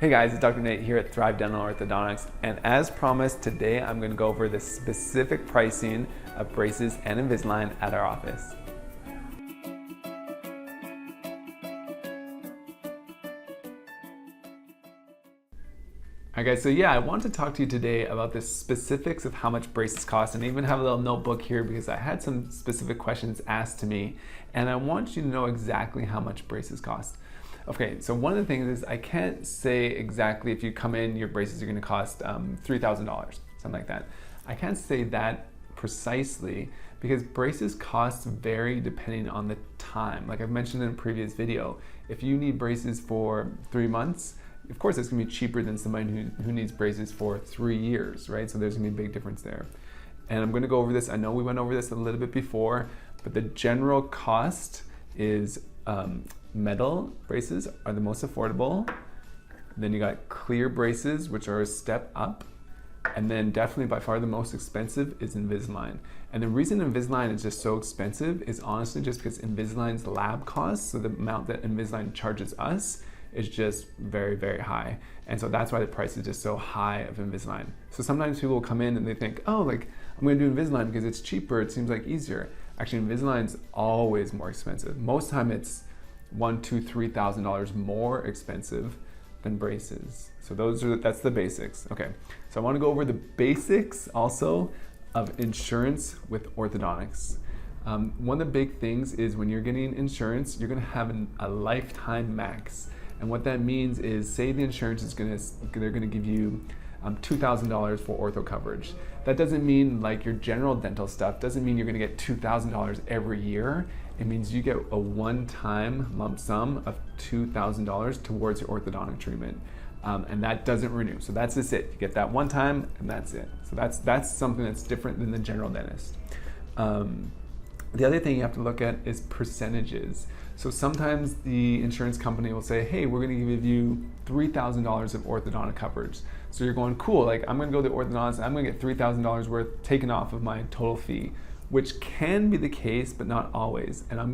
Hey guys, it's Dr. Nate here at Thrive Dental Orthodontics, and as promised, today I'm going to go over the specific pricing of braces and Invisalign at our office. Alright guys, so I want to talk to you today about the specifics of how much braces cost, and I even have a little notebook here because I had some specific questions asked to me, and I want you to know exactly how much braces cost. Okay, so one of the things is I can't say exactly if you come in, your braces are going to cost $3,000, something like that. I can't say that precisely because braces costs vary depending on the time. Like I've mentioned in a previous video, if you need braces for 3 months, of course it's going to be cheaper than somebody who needs braces for 3 years, right? So there's going to be a big difference there. And I'm going to go over this. I know we went over this a little bit before, but the general cost is metal braces are the most affordable. Then you got clear braces, which are a step up. And then definitely by far the most expensive is Invisalign. And the reason Invisalign is just so expensive is honestly just because Invisalign's lab costs, so the amount that Invisalign charges us is just very, very high. And so that's why the price is just so high of Invisalign. So sometimes people will come in and they think, oh, like I'm gonna do Invisalign because it's cheaper, it seems like easier. Actually, Invisalign's always more expensive. Most time it's $1,000, $2,000, $3,000 more expensive than braces. So that's the basics. Okay, so I want to go over the basics also of insurance with orthodontics. One of the big things is when you're getting insurance, you're going to have a lifetime max. And what that means is, say the insurance is they're going to give you $2,000 for ortho coverage. That doesn't mean like your general dental stuff, doesn't mean you're going to get $2,000 every year. It means you get a one-time lump sum of $2,000 towards your orthodontic treatment. And that doesn't renew. So that's just it. You get that one time and that's it. So that's something that's different than the general dentist. The other thing you have to look at is percentages. So sometimes the insurance company will say, hey, we're going to give you $3,000 of orthodontic coverage. So you're going, cool, like I'm going to go to the orthodontist and I'm going to get $3,000 worth taken off of my total fee, which can be the case, but not always. And I know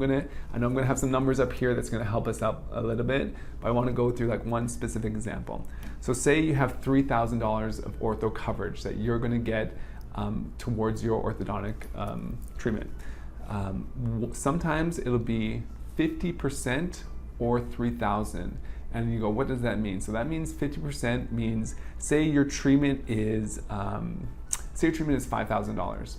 I'm going to have some numbers up here that's going to help us out a little bit, but I want to go through like one specific example. So say you have $3,000 of ortho coverage that you're going to get towards your orthodontic treatment. Sometimes it'll be 50% or $3,000. And you go, what does that mean? So that means 50% means, say your treatment is $5,000.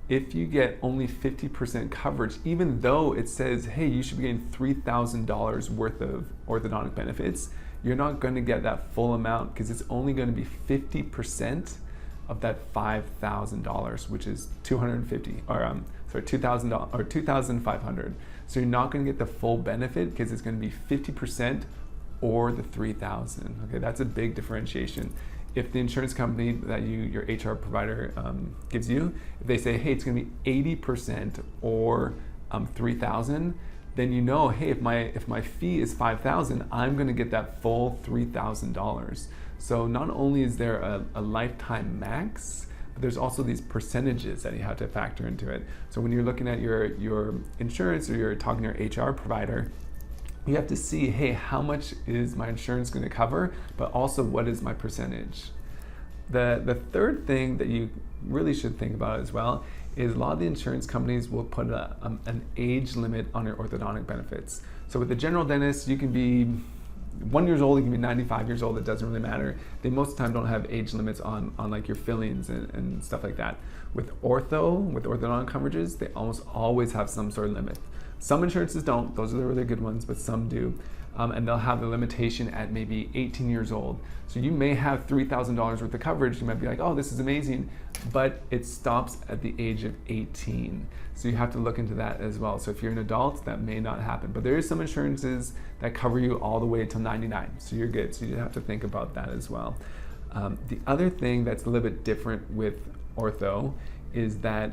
If you get only 50% coverage, even though it says, hey, you should be getting $3,000 worth of orthodontic benefits, you're not going to get that full amount because it's only going to be 50% of that $5,000, which is $2,000 or $2,500. So you're not going to get the full benefit because it's going to be 50% or the $3,000. Okay, that's a big differentiation. If the insurance company that your HR provider gives you, if they say, hey, it's going to be 80% or $3,000, then you know, hey, if my fee is $5,000, I'm going to get that full $3,000. So not only is there a lifetime max, but there's also these percentages that you have to factor into it. So when you're looking at your insurance or you're talking to your HR provider, you have to see, hey, how much is my insurance going to cover, but also what is my percentage? The third thing that you really should think about as well is a lot of the insurance companies will put an age limit on your orthodontic benefits. So with the general dentist, you can be 1 year old, you can be 95 years old, it doesn't really matter. They most of the time don't have age limits on like your fillings and stuff like that. With orthodontic coverages, they almost always have some sort of limit. Some insurances don't, those are the really good ones, but some do. And they'll have the limitation at maybe 18 years old. So you may have $3,000 worth of coverage. You might be like, oh, this is amazing, but it stops at the age of 18. So you have to look into that as well. So if you're an adult, that may not happen. But there is some insurances that cover you all the way till 99. So you're good. So you have to think about that as well. The other thing that's a little bit different with ortho is that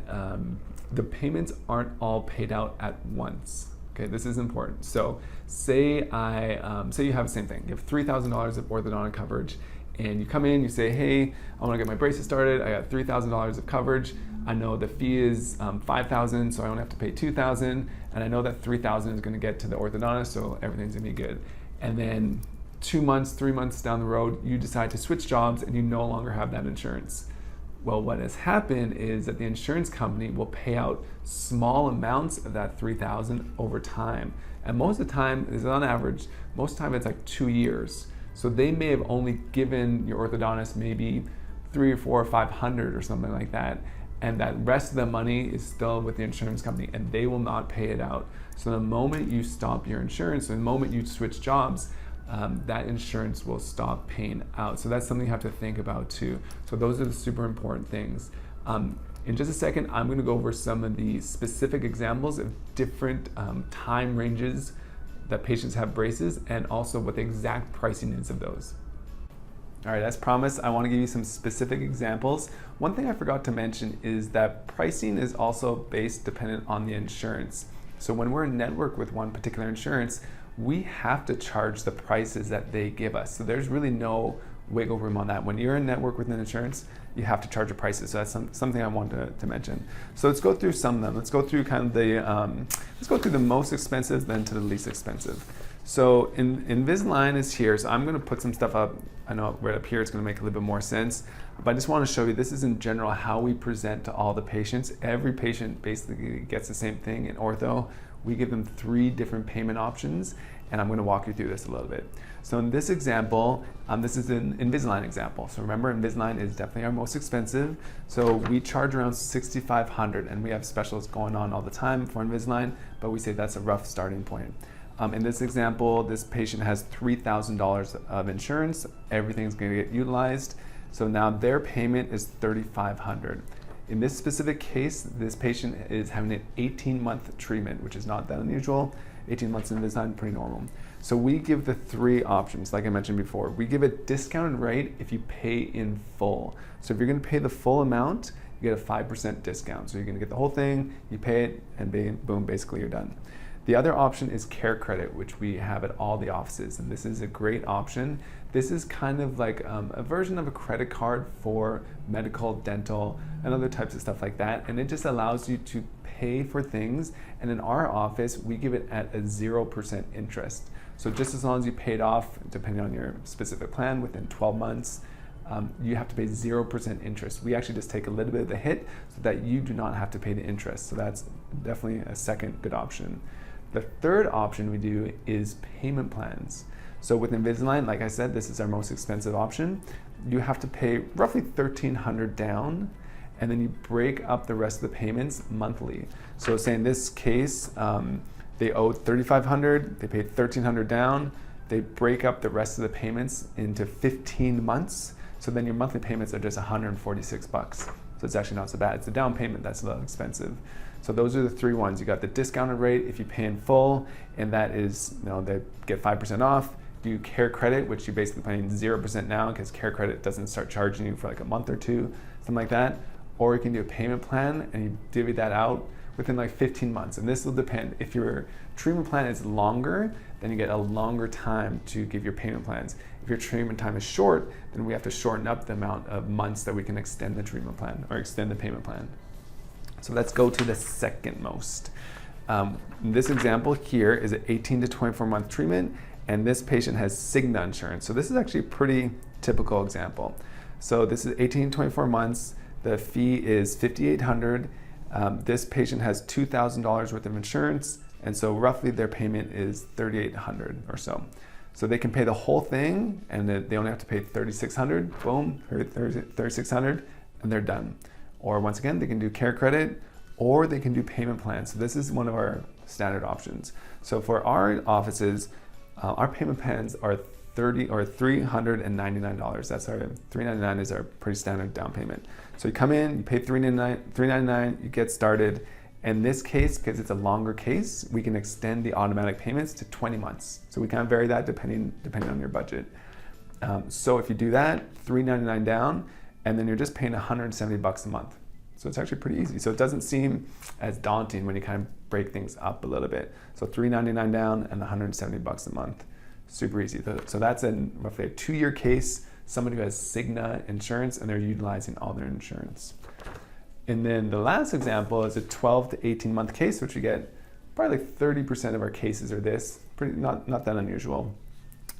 the payments aren't all paid out at once. Okay, this is important. So say you have the same thing. You have $3,000 of orthodontic coverage, and you come in, you say, hey, I want to get my braces started. I got $3,000 of coverage. I know the fee is $5,000, so I only have to pay $2,000, and I know that $3,000 is going to get to the orthodontist, so everything's going to be good. And then 2 months, 3 months down the road, you decide to switch jobs and you no longer have that insurance. Well, what has happened is that the insurance company will pay out small amounts of that $3,000 over time. And most of the time, is on average, most of the time it's like 2 years. So they may have only given your orthodontist maybe 3 or 4 or 500 or something like that. And that rest of the money is still with the insurance company and they will not pay it out. So the moment you stop your insurance, the moment you switch jobs, that insurance will stop paying out. So that's something you have to think about too. So those are the super important things. In just a second, I'm going to go over some of the specific examples of different time ranges that patients have braces and also what the exact pricing is of those. All right, as promised, I want to give you some specific examples. One thing I forgot to mention is that pricing is also based dependent on the insurance. So when we're in network with one particular insurance, we have to charge the prices that they give us. So there's really no wiggle room on that. When you're in network with an insurance, you have to charge your prices. So that's something I wanted to mention. So let's go through some of them. Let's go through kind of let's go through the most expensive, then to the least expensive. So Invisalign is here. So I'm going to put some stuff up. I know right up here it's going to make a little bit more sense. But I just want to show you, this is in general how we present to all the patients. Every patient basically gets the same thing in ortho. We give them 3 different payment options, and I'm going to walk you through this a little bit. So in this example, this is an Invisalign example. So remember, Invisalign is definitely our most expensive. So we charge around $6,500, and we have specials going on all the time for Invisalign, but we say that's a rough starting point. In this example, this patient has $3,000 of insurance. Everything's going to get utilized. So now their payment is $3,500. In this specific case, this patient is having an 18-month treatment, which is not that unusual. 18 months in Invisalign, pretty normal. So we give the 3 options, like I mentioned before. We give a discounted rate if you pay in full. So if you're going to pay the full amount, you get a 5% discount. So you're going to get the whole thing, you pay it, and boom, basically you're done. The other option is care credit, which we have at all the offices, and this is a great option. This is kind of like a version of a credit card for medical, dental, and other types of stuff like that, and it just allows you to pay for things, and in our office, we give it at a 0% interest. So just as long as you pay it off, depending on your specific plan, within 12 months, you have to pay 0% interest. We actually just take a little bit of the hit so that you do not have to pay the interest. So that's definitely a second good option. The third option we do is payment plans. So with Invisalign, like I said, this is our most expensive option. You have to pay roughly $1,300 down, and then you break up the rest of the payments monthly. So say in this case, they owed $3,500, they paid $1,300 down, they break up the rest of the payments into 15 months. So then your monthly payments are just $146. So it's actually not so bad. It's the down payment that's a little expensive. So those are the 3 ones. You got the discounted rate if you pay in full, and that is, they get 5% off. Do care credit, which you're basically paying 0% now because care credit doesn't start charging you for like a month or 2, something like that. Or you can do a payment plan and you divvy that out within like 15 months. And this will depend. If your treatment plan is longer, then you get a longer time to give your payment plans. If your treatment time is short, then we have to shorten up the amount of months that we can extend the treatment plan or extend the payment plan. So let's go to the second most. This example here is an 18 to 24 month treatment, and this patient has Cigna insurance. So this is actually a pretty typical example. So this is 18 to 24 months. The fee is $5,800. This patient has $2,000 worth of insurance, and so roughly their payment is $3,800 or so. So they can pay the whole thing, and they only have to pay $3,600. Boom, $3,600, and they're done. Or once again, they can do care credit, or they can do payment plans. So this is one of our standard options. So for our offices, our payment plans are $399. That's our $399 is our pretty standard down payment. So you come in, you pay $399, you get started. In this case, because it's a longer case, we can extend the automatic payments to 20 months. So we kind of vary that depending on your budget. So if you do that, $399 down, and then you're just paying $170 a month. So it's actually pretty easy. So it doesn't seem as daunting when you kind of break things up a little bit. So $399 down and $170 a month. Super easy. So that's in roughly a 2-year case, somebody who has Cigna insurance and they're utilizing all their insurance. And then the last example is a 12 to 18 month case, which we get probably like 30% of our cases are this, pretty not that unusual.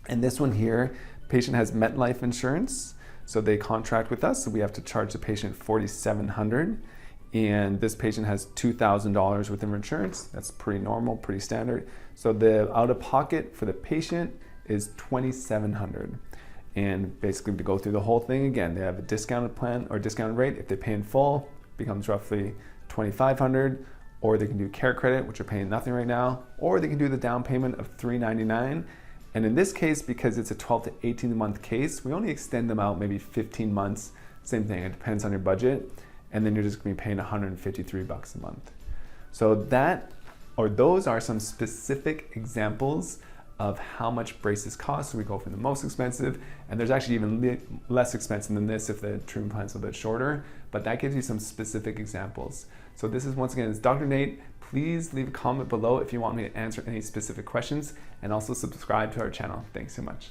And this one here, patient has MetLife insurance, so they contract with us, so we have to charge the patient $4,700. And this patient has $2,000 worth of insurance. That's pretty normal, pretty standard. So the out-of-pocket for the patient is $2,700. And basically to go through the whole thing again, they have a discounted plan or discounted rate. If they pay in full, it becomes roughly $2,500, or they can do care credit, which are paying nothing right now, or they can do the down payment of $399. And in this case, because it's a 12 to 18 month case, we only extend them out maybe 15 months. Same thing, it depends on your budget. And then you're just gonna be paying $153 a month. So those are some specific examples of how much braces cost. So we go from the most expensive, and there's actually even less expensive than this if the treatment plan's a bit shorter, but that gives you some specific examples. So this is, once again, it's Dr. Nate. Please leave a comment below if you want me to answer any specific questions, and also subscribe to our channel. Thanks so much.